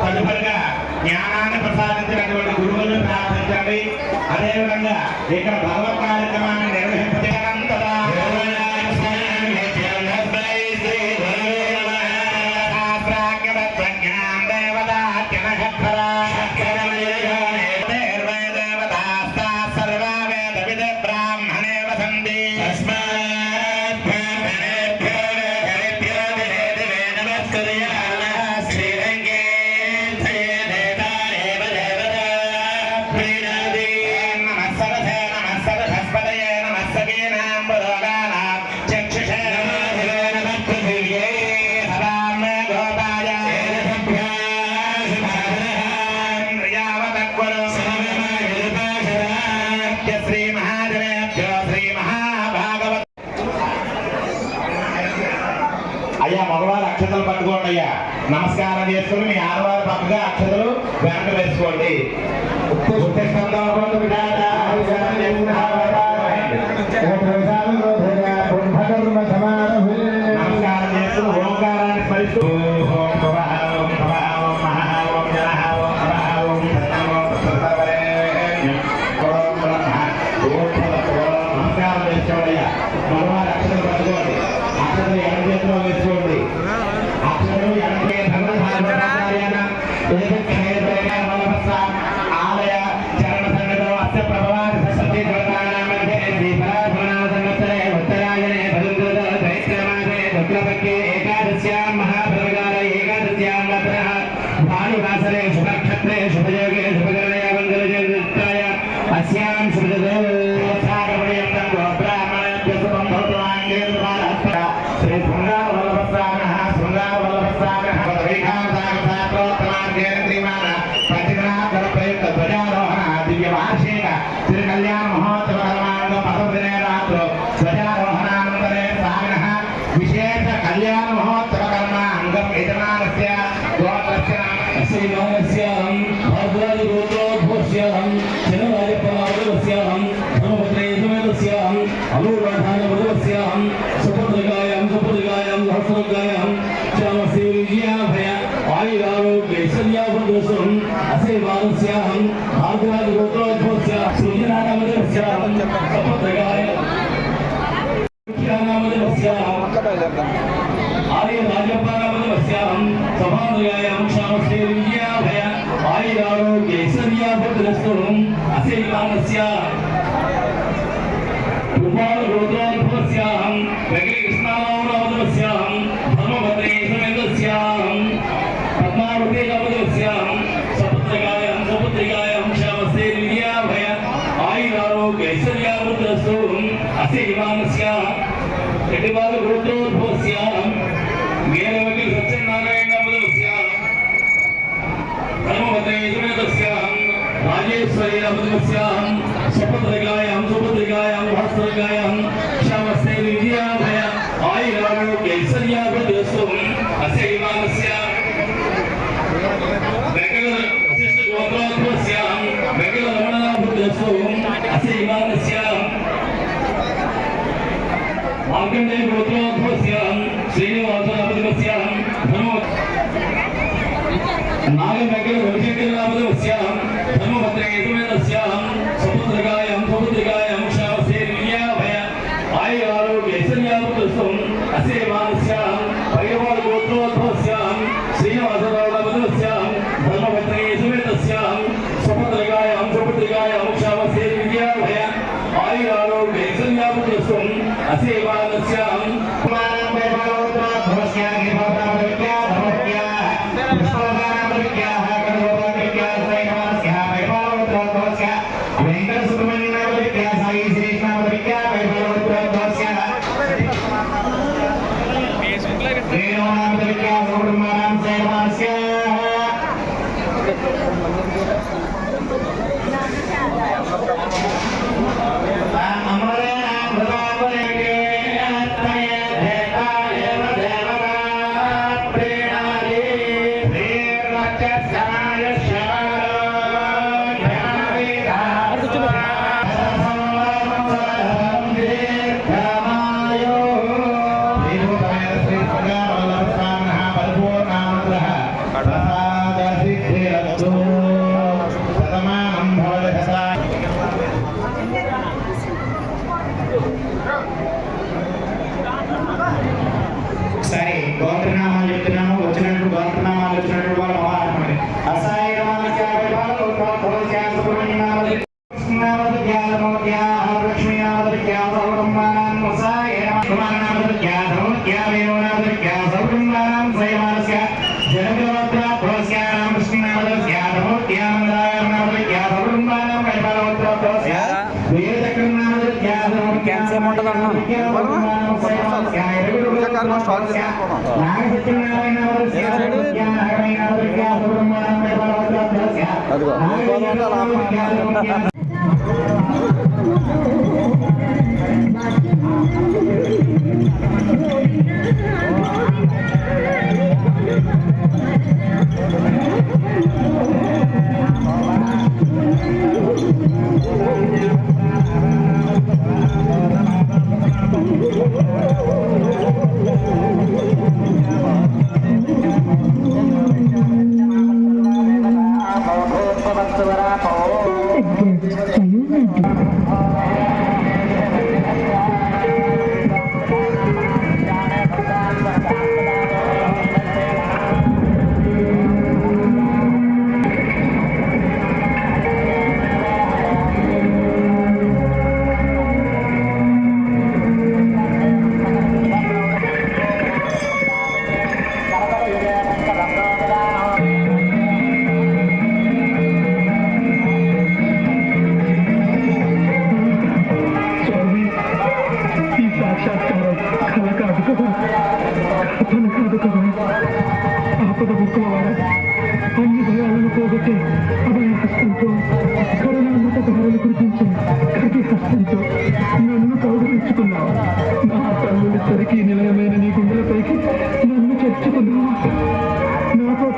తదుపరిగా జ్ఞానాన్ని ప్రసాదించినటువంటి గురువులను ప్రార్థించండి. అదేవిధంగా ఇక్కడ భగవత్ కార్యక్రమాన్ని నిర్వహించగలంతదా అయ్యా మగవారు అక్షతలు పట్టుకోండి. అయ్యా నమస్కారం చేసుకుని మీ ఆడవారు పక్కగా అక్షతలు వెనక వేసుకోండి. నమస్కారం చేసుకుని ఓంకారాన్ని స్మరిస్తూ నమస్కారం చేసుకోండి. అయ్యా మగవారు అక్షతలు పట్టుకోండి. అక్షతలు ఎడ చేతిలో వేసుకోండి. అక్షతలు ఆలయ చరణ సంగతో అస్య ప్రభావి సరస్వతి సంవత్సరే ఉత్తరాయణే భద్రత దైత్రమాసే రుద్రపక్షే ఏకాదశ్యాం మహాప్రభకాల ఏకాదశ్యాం వత్రః భానువాసరే శుభనక్షత్రే శుభయోగే శుభకరణే మంగళజయత్రాయ అస్యాం శుభదోసాగమయంతం గోబ్రాహ్మణేభ్య శుభం భవతు ఆంగేంద్రమానః శ్రీ శృంగార వల్లభస్వామినః శృంగార వల్లభస్వామినః ధ్వజారోహణ దివ్య వార్షిక శ్రీ కళ్యాణ మహోత్సవ కర్మాంగ పదదినే రాత్రు ధ్వజారోహణానంతరే స్వామినః విశేష కళ్యాణ మహోత్సవ కర్మాంగం యజమానస్య గోత్రస్య శ్రీమానస్యాం భాద్రాది గోత్రోద్భవస్యాం చంద్రరాజపరావదస్యాం ధర్మపత్రేయసమేతస్యాం అనూర్వాధానవదస్యాం సుపద్రగాయాం సహస్రగాయాం శ్యామశ్రీవిజయాభయ ఆయురారోగ్యైశ్వర్యాభద్రస్వం అసేవానస్యాం భాద్రాది గోత్రోద్భవస్యాం సృజనానామదేవస్యాం సపద్రగాయ ఆర్య రాజపానామదేవస్యాం సభాద్రగాయాం శ్యామశ్రీవిజయాభయ ఆయురారోగ్యైశ్వర్యాభద్రస్వం అసేవానస్యాం గోత్రోద్భవస్యాం వెంకటకృష్ణారామదేవస్యాం ధర్మపత్రేయసమేతస్యాం పద్మావతేరామదేవస్యాం సపుత్రగాయాం శ్యామశ్రీవిజయాభయ ఆయురారోగ్యైశ్వర్యాభద్రస్వం అసేవానస్యాం రెడ్డివారు గోత్రోద్భవస్యాం వీరవకి సత్యనారాయణామదేవస్యాం ధర్మపత్రేయసమేతస్యాం రాజేశ్వర్యామదేవస్యాం సపుత్రగాయాం సహస్రగాయాం శ్యామశ్రీవిజయాభయ ఆయురారోగ్యైశ్వర్యాభద్రస్వం అసేవానస్యాం వశిష్ఠ గోత్రోద్భవస్యాం వెంకట రమణాభద్రస్వం అసేవానస్యాం మార్కండేయ గోత్రోద్భవస్యాం శ్రీనివాసనామదేవస్యాం నాగ వెంకట రవిశంకరనామదేవస్యాం ధర్మపత్రేయసమేతస్యాం సపుత్రగాయాం శ్యామశ్రీవిజయాభయ ఆయురారోగ్యైశ్వర్యాభద్రస్వం అసేవానస్యాం పైరవాడ గోత్రోద్భవస్యాం శ్రీనివాసరామదేవస్యాం ధర్మపత్రేయసమేతస్యాం సపుత్రగాయాం శ్యామశ్రీవిజయాభయ ఆయురారోగ్యైశ్వర్యాభద్రస్వం అసేవానస్యాం వెంకట సుబ్రహ్మణ్య సాయి శ్రీకృష్ణ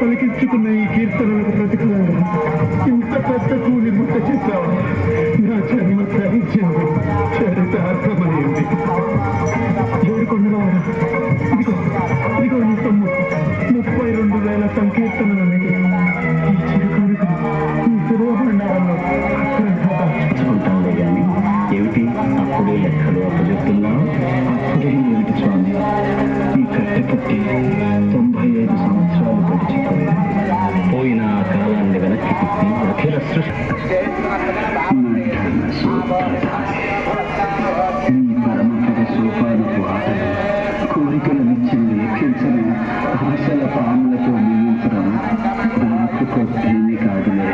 పలికించుకున్న ఈ కీర్తనలకు ప్రతిఫలంగా ఇంత పెద్ద కూలి ముట్ట చేశావు. నా జన్మ ధరించింది, చరితార్థమైంది. ఏడుకొండలవాడా, ఇదిగో ఇదిగో నీ సొమ్ము 32,000 సంకీర్తనలన్నది. ఈ చిరుకరుకు ఈ శిరోభండారంలో దాచుకుంటాంలే గాని ఏమిటి అప్పుడే లెక్కలు అప్పచెప్తున్నావు? అప్పుడే ఏమిటి స్వామి, ఈ కట్టె పుట్టి 95 సంవత్సరాలు గడిచిపోయాయి. పోయిన ఆ కాలాన్ని వెనక్కి తిప్పి అఖిల సృష్టి నీ పరమపద సోపానపు ఆటలు, కోరికల నిత్యం లేఖించడం, ఆశల పాములతో నియమించడం నాకు కొత్తేమీ కాదులే.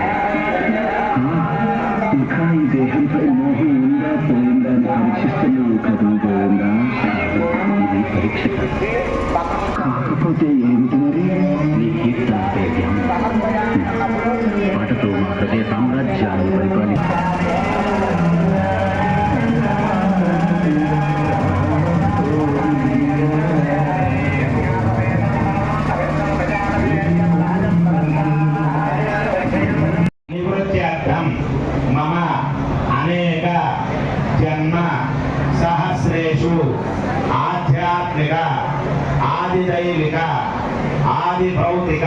ఇంకా ఈ దేహంపై మోహం ఉందా పోయిందా అని పరీక్షిస్తున్నావు కదూ గోవిందా. ఇది పరీక్ష కాకపోతే ఏమిటి మరి? నీ కీర్తనపై ధ్యానం, పాటతో మా హృదయ సామ్రాజ్యాన్ని పరిపాలి. నివృత్త్యర్థం మమ అనేక జన్మ సహస్రేషు ఆధ్యాత్మిక ఆదిదైవిక ఆదిభౌతిక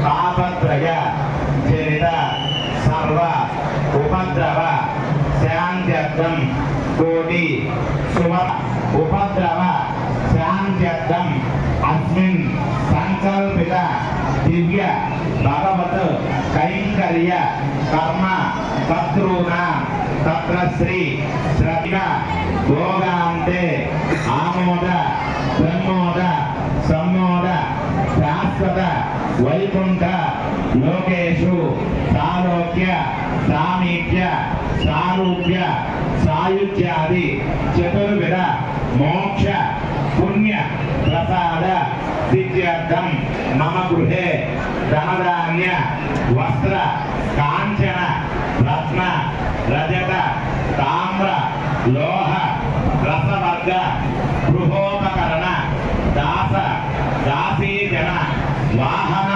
తాపత్రయ చరిత సర్వ ఉపద్రవ శాంత్యర్థం కోటి శుభ ఉపద్రవ శాంత్యర్థం అస్మిన్ సంకల్పిత దివ్య భగవత్ కైంకర్య కర్మ కర్తృనా తత్ర శ్రీ శ్రద్ధ భోగాంతే ఆమోద ప్రమోద సమ్మోద శాశ్వత వైకుంఠ లోకేషు సాలోక్య సామీప్య సారూప్య సాయుధ్యాది చతుర్విధ మోక్ష పుణ్య ప్రసాద సిద్ధ్యర్థం మమ గృహే ధనధాన్య వస్త్ర కాంచన రత్న రజత తామ్ర లోహ రసవర్గ గృహోపకరణ దాస దాసీజన వాహన